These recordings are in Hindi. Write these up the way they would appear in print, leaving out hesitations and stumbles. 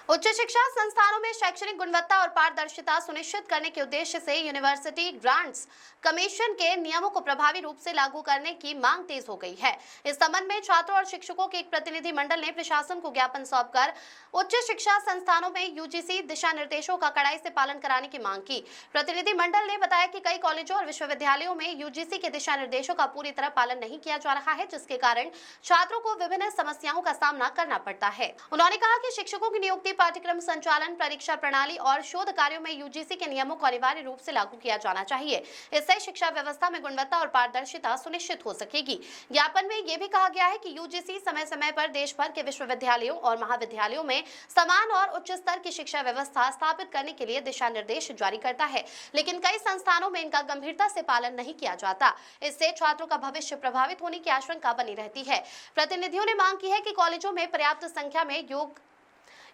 उच्च शिक्षा संस्थानों में शैक्षणिक गुणवत्ता और पारदर्शिता सुनिश्चित करने के उद्देश्य से यूनिवर्सिटी ग्रांट्स कमीशन के नियमों को प्रभावी रूप से लागू करने की मांग तेज हो गई है। इस संबंध में छात्रों और शिक्षकों के एक प्रतिनिधि मंडल ने प्रशासन को ज्ञापन सौंपकर उच्च शिक्षा संस्थानों में यूजीसी दिशा निर्देशों का कड़ाई से पालन कराने की मांग की। प्रतिनिधि मंडल ने बताया कि कई कॉलेजों और विश्वविद्यालयों में यूजीसी के दिशा निर्देशों का पूरी तरह पालन नहीं किया जा रहा है, जिसके कारण छात्रों को विभिन्न समस्याओं का सामना करना पड़ता है। उन्होंने कहा कि शिक्षकों की नियुक्ति, पाठ्यक्रम संचालन, परीक्षा प्रणाली और शोध कार्यों में यूजीसी के नियमों को अनिवार्य रूप से लागू किया जाना चाहिए। इससे शिक्षा व्यवस्था में गुणवत्ता और पारदर्शिता सुनिश्चित हो सकेगी। ज्ञापन में यह भी कहा गया है कि यूजीसी समय समय पर देश भर के विश्वविद्यालयों और महाविद्यालयों में समान और उच्च स्तर की शिक्षा व्यवस्था स्थापित करने के लिए दिशा निर्देश जारी करता है, लेकिन कई संस्थानों में इनका गंभीरता से पालन नहीं किया जाता। इससे छात्रों का भविष्य प्रभावित होने की आशंका बनी रहती है। प्रतिनिधियों ने मांग की है कि कॉलेजों में पर्याप्त संख्या में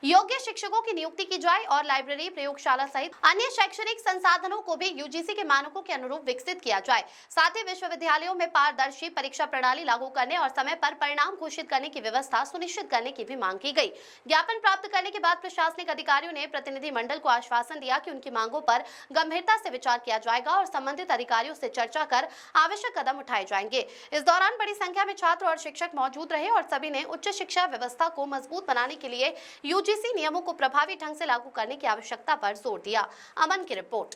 योग्य शिक्षकों की नियुक्ति की जाए और लाइब्रेरी, प्रयोगशाला सहित अन्य शैक्षणिक संसाधनों को भी यूजीसी के मानकों के अनुरूप विकसित किया जाए। साथ ही विश्वविद्यालयों में पारदर्शी परीक्षा प्रणाली लागू करने और समय पर परिणाम घोषित करने की व्यवस्था सुनिश्चित करने की भी मांग की गई। ज्ञापन प्राप्त करने के बाद प्रशासनिक अधिकारियों ने प्रतिनिधि मंडल को आश्वासन दिया कि उनकी मांगों पर गंभीरता से विचार किया जाएगा और संबंधित अधिकारियों से चर्चा कर आवश्यक कदम उठाए जाएंगे। इस दौरान बड़ी संख्या में छात्र और शिक्षक मौजूद रहे और सभी ने उच्च शिक्षा व्यवस्था को मजबूत बनाने के लिए यूजीसी नियमों को प्रभावी ढंग से लागू करने की आवश्यकता पर जोर दिया। अमन की रिपोर्ट।